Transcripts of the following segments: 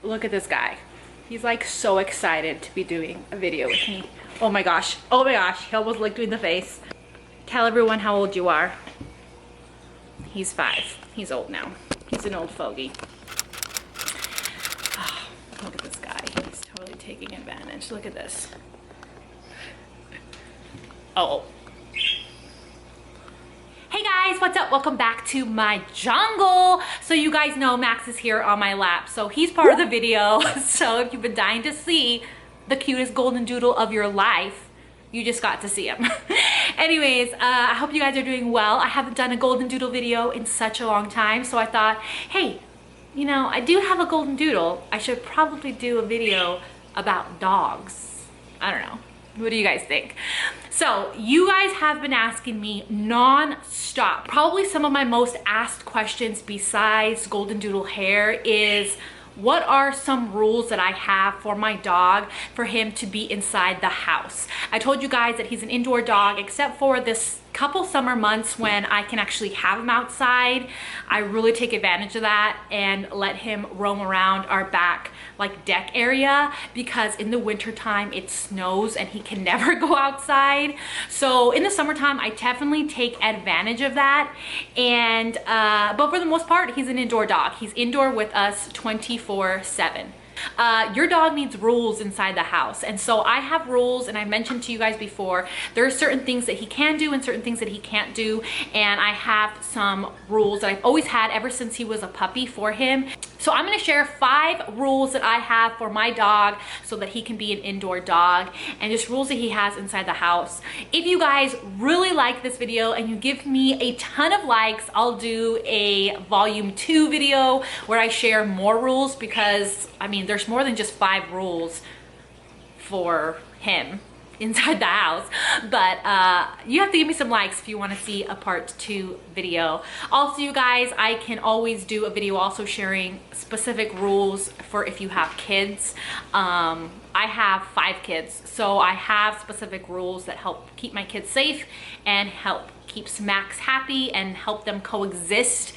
Look at this guy. He's like so excited to be doing a video with me. Oh my gosh. Oh my gosh. He almost licked me in the face. Tell everyone how old you are. He's 5. He's old now. He's an old fogey. Oh, look at this guy. He's totally taking advantage. Look at this. Oh. Hey guys, what's up? Welcome back to my jungle. So you guys know Max is here on my lap, so he's part of the video. So if you've been dying to see the cutest golden doodle of your life, you just got to see him. Anyways, I hope you guys are doing well. I haven't done a golden doodle video in such a long time, so I thought, hey, you know, I do have a golden doodle. I should probably do a video about dogs. I don't know. What do you guys think? So you guys have been asking me non-stop. Probably some of my most asked questions besides golden doodle hair is, what are some rules that I have for my dog for him to be inside the house? I told you guys that he's an indoor dog, except for this couple summer months when I can actually have him outside. I really take advantage of that and let him roam around our back like deck area, because in the winter time it snows and he can never go outside. So in the summertime I definitely take advantage of that. And but for the most part, he's an indoor dog. He's indoor with us 24/7. Your dog needs rules inside the house, and so I have rules, and I mentioned to you guys before, there are certain things that he can do and certain things that he can't do, and I have some rules that I've always had ever since he was a puppy for him. So I'm going to share 5 rules that I have for my dog so that he can be an indoor dog, and just rules that he has inside the house. If you guys really like this video and you give me a ton of likes, I'll do a volume 2 video where I share more rules, because I mean, there's more than just 5 rules for him inside the house. But you have to give me some likes if you want to see a part 2 video. Also, you guys, I can always do a video also sharing specific rules for if you have kids. I have 5 kids, so I have specific rules that help keep my kids safe and help keeps Max happy and help them coexist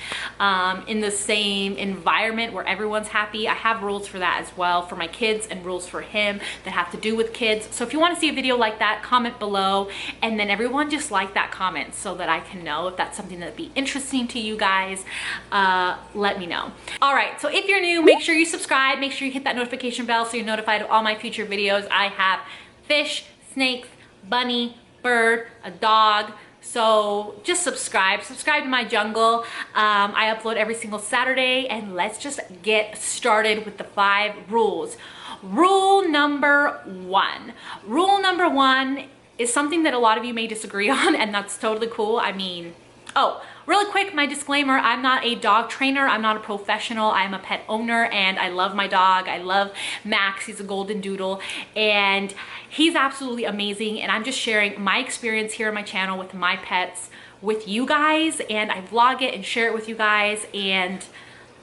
in the same environment where everyone's happy. I have rules for that as well for my kids, and rules for him that have to do with kids. So if you want to see a video like that, comment below, and then everyone just like that comment so that I can know if that's something that'd be interesting to you guys. Let me know. All right, so if you're new, make sure you subscribe, make sure you hit that notification bell so you're notified of all my future videos. I have fish, snakes, bunny, bird, a dog. So just subscribe to my jungle. I upload every single Saturday, and let's just get started with the 5 rules. Rule number 1. Rule number 1 is something that a lot of you may disagree on, and that's totally cool. I mean, oh, really quick, my disclaimer, I'm not a dog trainer, I'm not a professional, I'm a pet owner, and I love my dog. I love Max, he's a golden doodle, and he's absolutely amazing, and I'm just sharing my experience here on my channel with my pets with you guys, and I vlog it and share it with you guys, and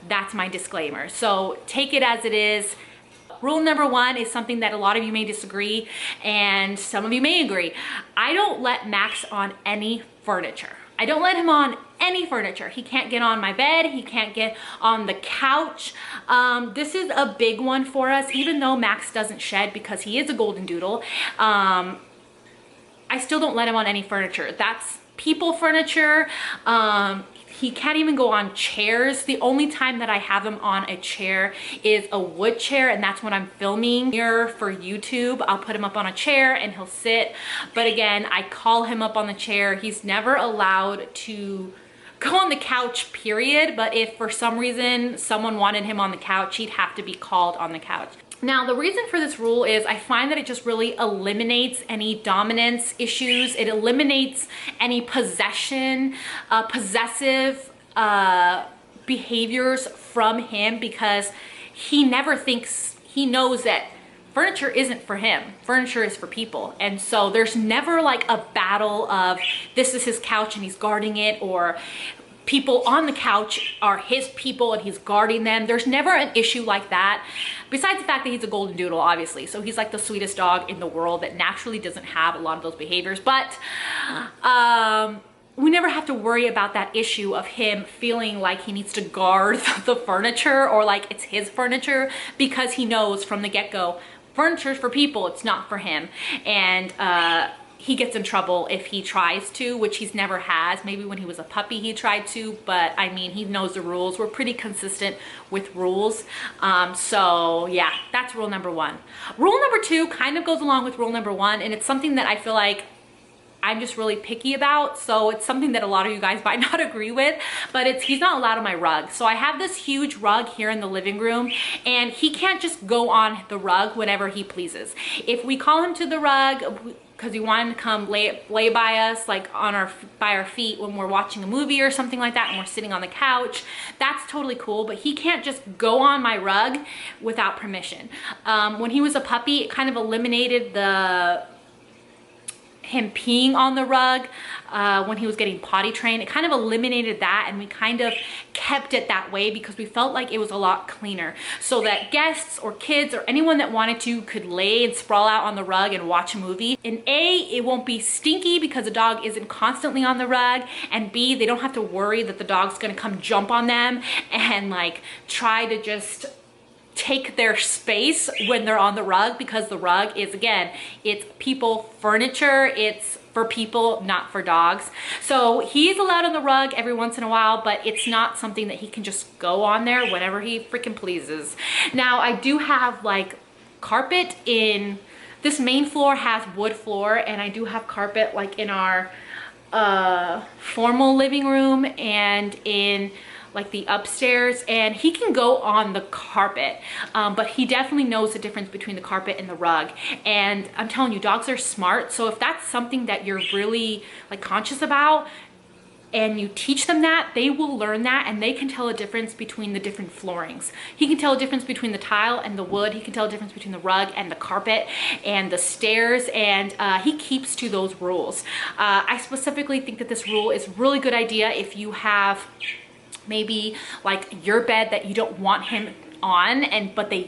that's my disclaimer. So take it as it is. Rule number 1 is something that a lot of you may disagree, and some of you may agree. I don't let Max on any furniture. I don't let him on any furniture. He can't get on my bed. He can't get on the couch. This is a big one for us, even though Max doesn't shed because he is a golden doodle. I still don't let him on any furniture. That's people furniture. He can't even go on chairs. The only time that I have him on a chair is a wood chair, and that's when I'm filming here for YouTube. I'll put him up on a chair and he'll sit. But again, I call him up on the chair. He's never allowed to go on the couch, period. But if for some reason someone wanted him on the couch, he'd have to be called on the couch. Now, the reason for this rule is I find that it just really eliminates any dominance issues. It eliminates any possessive behaviors from him, because he never thinks, he knows that furniture isn't for him. Furniture is for people. And so there's never like a battle of this is his couch and he's guarding it, or people on the couch are his people and he's guarding them. There's never an issue like that, besides the fact that he's a golden doodle, obviously. So he's like the sweetest dog in the world that naturally doesn't have a lot of those behaviors. But we never have to worry about that issue of him feeling like he needs to guard the furniture or like it's his furniture, because he knows from the get-go, furniture's for people, it's not for him. And he gets in trouble if he tries to, which he's never has. Maybe when he was a puppy he tried to, but I mean, he knows the rules. We're pretty consistent with rules. So yeah, that's rule number 1. Rule number 2 kind of goes along with rule number 1, and it's something that I feel like I'm just really picky about. So it's something that a lot of you guys might not agree with, but he's not allowed on my rug. So I have this huge rug here in the living room, and he can't just go on the rug whenever he pleases. If we call him to the rug because we want him to come lay by us, like by our feet when we're watching a movie or something like that, and we're sitting on the couch, that's totally cool, but he can't just go on my rug without permission. When he was a puppy, it kind of eliminated him peeing on the rug when he was getting potty trained. It kind of eliminated that, and we kind of kept it that way because we felt like it was a lot cleaner, so that guests or kids or anyone that wanted to could lay and sprawl out on the rug and watch a movie. And A, it won't be stinky because the dog isn't constantly on the rug, and B, they don't have to worry that the dog's gonna come jump on them and like try to just take their space when they're on the rug, because the rug is, again, it's people furniture, it's for people, not for dogs. So he's allowed on the rug every once in a while, but it's not something that he can just go on there whenever he freaking pleases. Now I do have like carpet in this main floor, has wood floor, and I do have carpet like in our formal living room and in like the upstairs, and he can go on the carpet, but he definitely knows the difference between the carpet and the rug. And I'm telling you, dogs are smart, so if that's something that you're really like conscious about and you teach them that, they will learn that, and they can tell a difference between the different floorings. He can tell a difference between the tile and the wood. He can tell a difference between the rug and the carpet and the stairs, and he keeps to those rules. I specifically think that this rule is a really good idea if you have maybe like your bed that you don't want him on, but he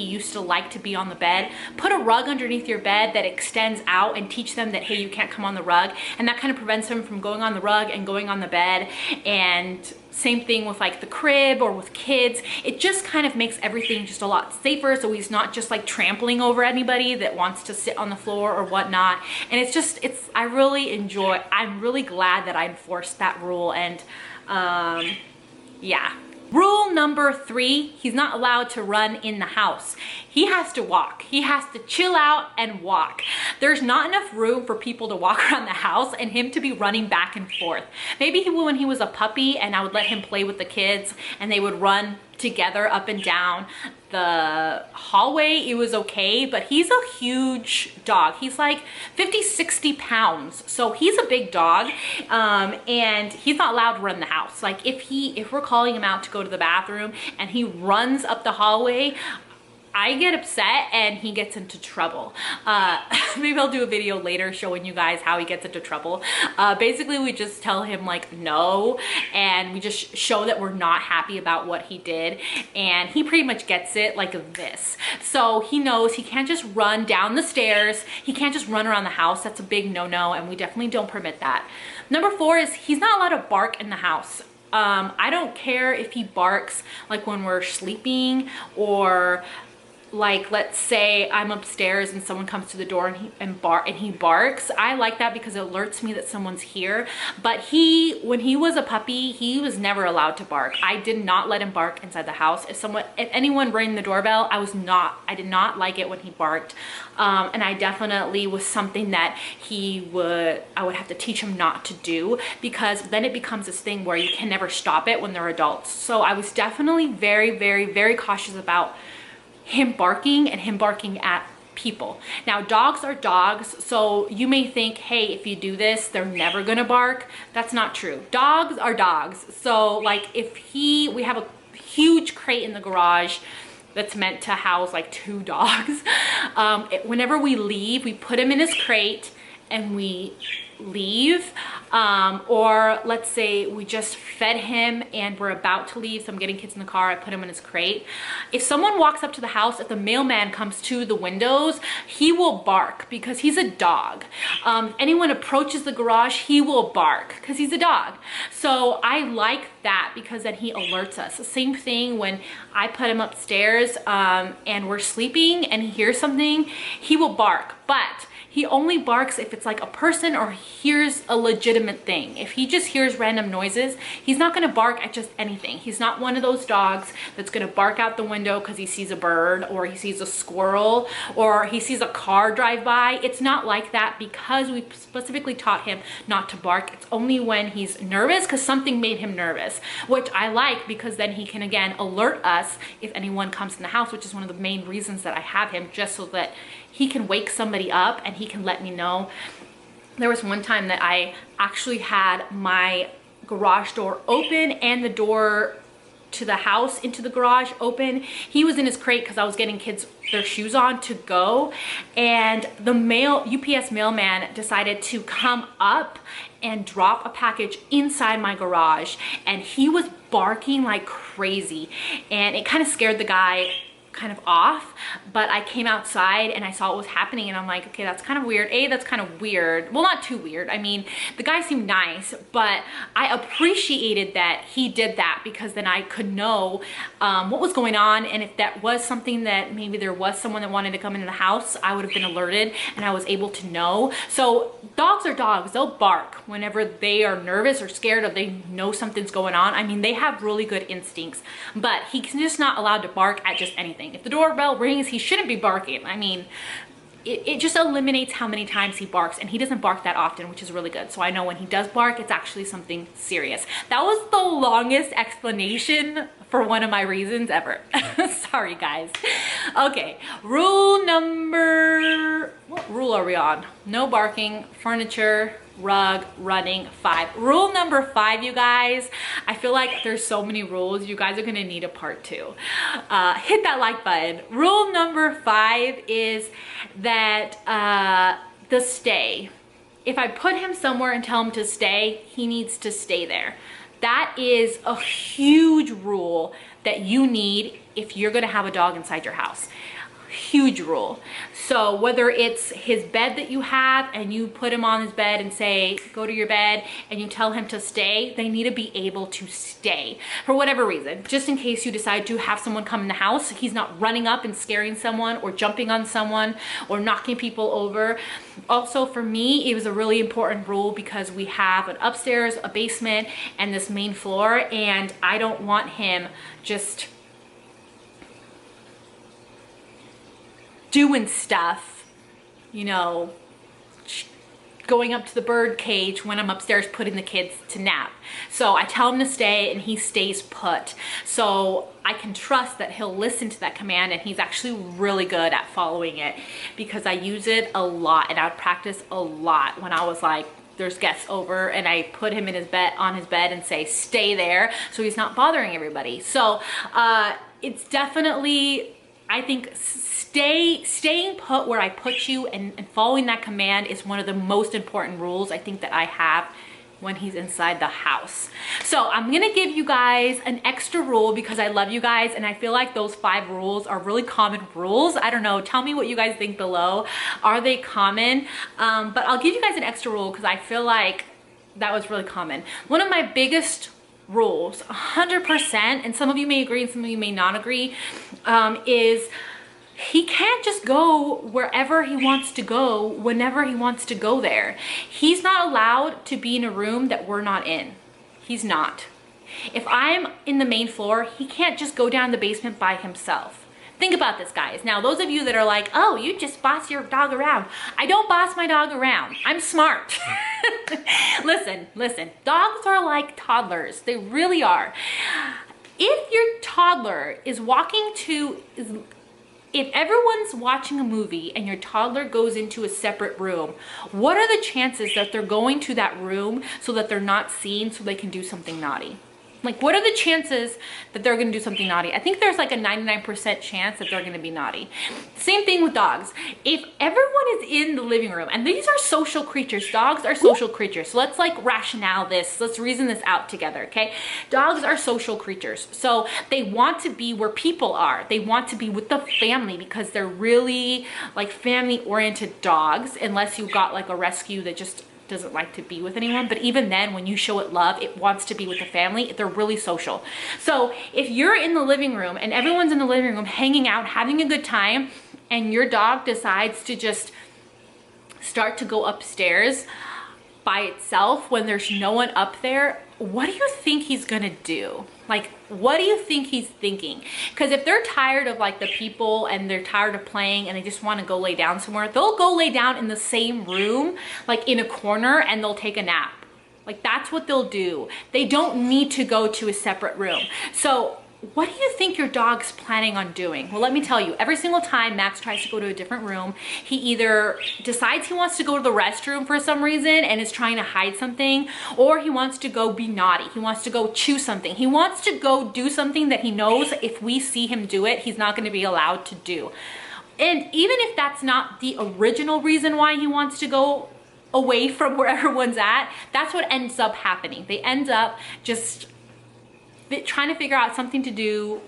used to like to be on the bed. Put a rug underneath your bed that extends out and teach them that, hey, you can't come on the rug, and that kind of prevents him from going on the rug and going on the bed. And same thing with like the crib or with kids. It just kind of makes everything just a lot safer, so he's not just like trampling over anybody that wants to sit on the floor or whatnot. And I'm really glad that I enforced that rule. And yeah. Rule number 3, he's not allowed to run in the house. He has to walk. He has to chill out and walk. There's not enough room for people to walk around the house and him to be running back and forth. Maybe when he was a puppy and I would let him play with the kids and they would run together up and down the hallway, it was okay, but he's a huge dog. He's like 50-60 pounds, so he's a big dog, and he's not allowed to run the house. Like if we're calling him out to go to the bathroom and he runs up the hallway, I get upset and he gets into trouble. Maybe I'll do a video later showing you guys how he gets into trouble. Basically, we just tell him like no, and we just show that we're not happy about what he did, and he pretty much gets it like this. So he knows he can't just run down the stairs. He can't just run around the house. That's a big no-no, and we definitely don't permit that. Number 4 is he's not allowed to bark in the house. I don't care if he barks like when we're sleeping, or like let's say I'm upstairs and someone comes to the door and he barks. I like that because it alerts me that someone's here. But when he was a puppy, he was never allowed to bark. I did not let him bark inside the house. If anyone rang the doorbell, I did not like it when he barked. And I definitely was something that I would have to teach him not to do, because then it becomes this thing where you can never stop it when they're adults. So I was definitely very, very, very cautious about him barking and him barking at people. Now, dogs are dogs, so you may think, hey, if you do this, they're never gonna bark. That's not true. Dogs are dogs. So like we have a huge crate in the garage that's meant to house like 2 dogs. Whenever we leave, we put him in his crate and we leave. Or let's say we just fed him and we're about to leave, so I'm getting kids in the car, I put him in his crate. If someone walks up to the house, if the mailman comes to the windows, he will bark because he's a dog. If anyone approaches the garage, he will bark because he's a dog. So I like that because then he alerts us. The same thing when I put him upstairs and we're sleeping and he hears something, he will bark. But he only barks if it's like a person or hears a legitimate thing. If he just hears random noises, he's not gonna bark at just anything. He's not one of those dogs that's gonna bark out the window because he sees a bird or he sees a squirrel or he sees a car drive by. It's not like that because we specifically taught him not to bark. It's only when he's nervous because something made him nervous, which I like because then he can again alert us if anyone comes in the house, which is one of the main reasons that I have him, just so that he can wake somebody up and he can let me know. There was one time that I actually had my garage door open and the door to the house into the garage open. He was in his crate because I was getting kids their shoes on to go, and the UPS mailman decided to come up and drop a package inside my garage, and he was barking like crazy, and it kind of scared the guy kind of off. But I came outside and I saw what was happening and I'm like, okay, that's kind of weird. That's kind of weird. Well, not too weird. I mean, the guy seemed nice, but I appreciated that he did that because then I could know what was going on, and if that was something that maybe there was someone that wanted to come into the house, I would have been alerted and I was able to know. So dogs are dogs. They'll bark whenever they are nervous or scared or they know something's going on. I mean, they have really good instincts, but he's just not allowed to bark at just anything. If the doorbell rings, he shouldn't be barking. I mean, it just eliminates how many times he barks, and he doesn't bark that often, which is really good. So I know when he does bark, it's actually something serious. That was the longest explanation for one of my reasons ever. Sorry, guys. Okay, rule number, what rule are we on? No barking, furniture, rug, running, 5. Rule number 5, you guys. I feel like there's so many rules. You guys are gonna need a part 2. Hit that like button. Rule number 5 is that the stay. If I put him somewhere and tell him to stay, he needs to stay there. That is a huge rule that you need if you're gonna have a dog inside your house. Huge rule. So whether it's his bed that you have and you put him on his bed and say, go to your bed, and you tell him to stay, they need to be able to stay for whatever reason. Just in case you decide to have someone come in the house, he's not running up and scaring someone or jumping on someone or knocking people over. Also for me, it was a really important rule because we have an upstairs, a basement, and this main floor, and I don't want him just doing stuff, you know, going up to the bird cage when I'm upstairs putting the kids to nap. So I tell him to stay and he stays put. So I can trust that he'll listen to that command, and he's actually really good at following it because I use it a lot and I would practice a lot when I was like, there's guests over, and I put him in his bed, on his bed, and say, stay there, so he's not bothering everybody. So it's definitely, I think, staying put where I put you and following that command is one of the most important rules I think that I have when he's inside the house. So I'm gonna give you guys an extra rule because I love you guys, and I feel like those 5 rules are really common rules. I don't know, tell me what you guys think below. Are they common? But I'll give you guys an extra rule because I feel like that was really common. One of my biggest rules, 100%, and some of you may agree and some of you may not agree, is he can't just go wherever he wants to go, whenever he wants to go there. He's not allowed to be in a room that we're not in. He's not. If I'm in the main floor, he can't just go down the basement by himself. Think about this, guys. Now, those of you that are like, oh, you just boss your dog around. I don't boss my dog around. I'm smart. Listen. Dogs are like toddlers. They really are. If your toddler is if everyone's watching a movie and your toddler goes into a separate room, what are the chances that they're going to that room so that they're not seen so they can do something naughty? Like, what are the chances that they're gonna do something naughty? I think there's like a 99% chance that they're gonna be naughty. Same thing with dogs. If everyone is in the living room, and these are social creatures, dogs are social creatures. So let's like rationale this, let's reason this out together, okay? Dogs are social creatures. So they want to be where people are. They want to be with the family because they're really like family-oriented dogs, unless you got like a rescue that just doesn't like to be with anyone. But even then, when you show it love, it wants to be with the family. They're really social. So if you're in the living room and everyone's in the living room hanging out, having a good time, and your dog decides to just start to go upstairs by itself when there's no one up there, what do you think he's gonna do? Like, what do you think he's thinking? Because if they're tired of like the people and they're tired of playing and they just want to go lay down somewhere, they'll go lay down in the same room, like in a corner, and they'll take a nap. Like, that's what they'll do. They don't need to go to a separate room. So what do you think your dog's planning on doing? Well, let me tell you, every single time Max tries to go to a different room, he either decides he wants to go to the restroom for some reason and is trying to hide something, or he wants to go be naughty. He wants to go chew something. He wants to go do something that he knows if we see him do it, he's not going to be allowed to do. And even if that's not the original reason why he wants to go away from where everyone's at, that's what ends up happening. They end up just trying to figure out something to do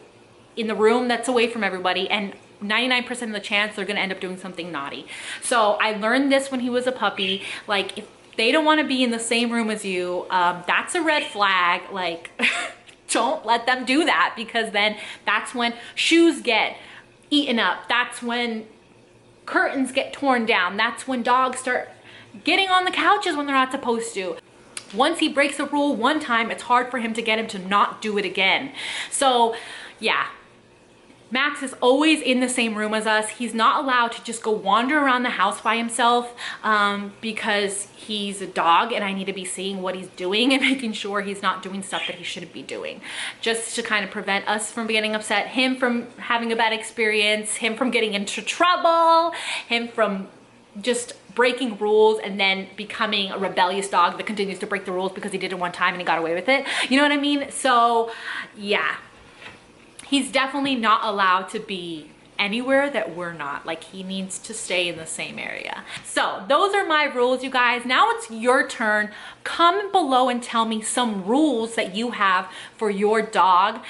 in the room that's away from everybody, and 99% of the chance they're gonna end up doing something naughty. So I learned this when he was a puppy. Like, if they don't want to be in the same room as you, that's a red flag. Like, don't let them do that, because then that's when shoes get eaten up. That's when curtains get torn down. That's when dogs start getting on the couches when they're not supposed to. Once he breaks a rule one time, it's hard for him to get him to not do it again. So yeah, Max is always in the same room as us. He's not allowed to just go wander around the house by himself, because he's a dog and I need to be seeing what he's doing and making sure he's not doing stuff that he shouldn't be doing, just to kind of prevent us from getting upset, him from having a bad experience, him from getting into trouble, him from just breaking rules and then becoming a rebellious dog that continues to break the rules because he did it one time and he got away with it. You know what I mean? So yeah, he's definitely not allowed to be anywhere that we're not. Like, he needs to stay in the same area. So those are my rules, you guys. Now it's your turn. Comment below and tell me some rules that you have for your dog,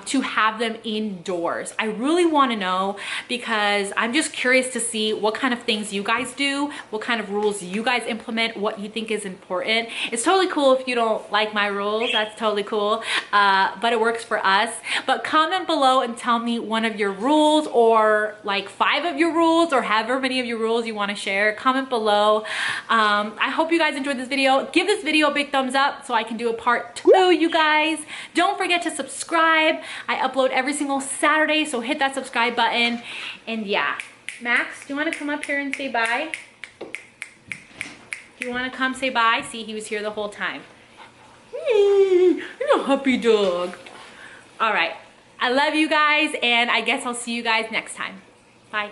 to have them indoors. I really want to know, because I'm just curious to see what kind of things you guys do, what kind of rules you guys implement, what you think is important. It's totally cool if you don't like my rules. That's totally cool, but it works for us. But comment below and tell me one of your rules, or like 5 of your rules, or however many of your rules you want to share. Comment below. I hope you guys enjoyed this video. Give this video a big thumbs up so I can do a part 2, you guys. Don't forget to subscribe. I upload every single Saturday, so hit that subscribe button. And yeah, Max, do you want to come up here and say bye? Do you want to come say bye? See, he was here the whole time. You're a happy dog. All right. I love you guys, and I guess I'll see you guys next time. Bye.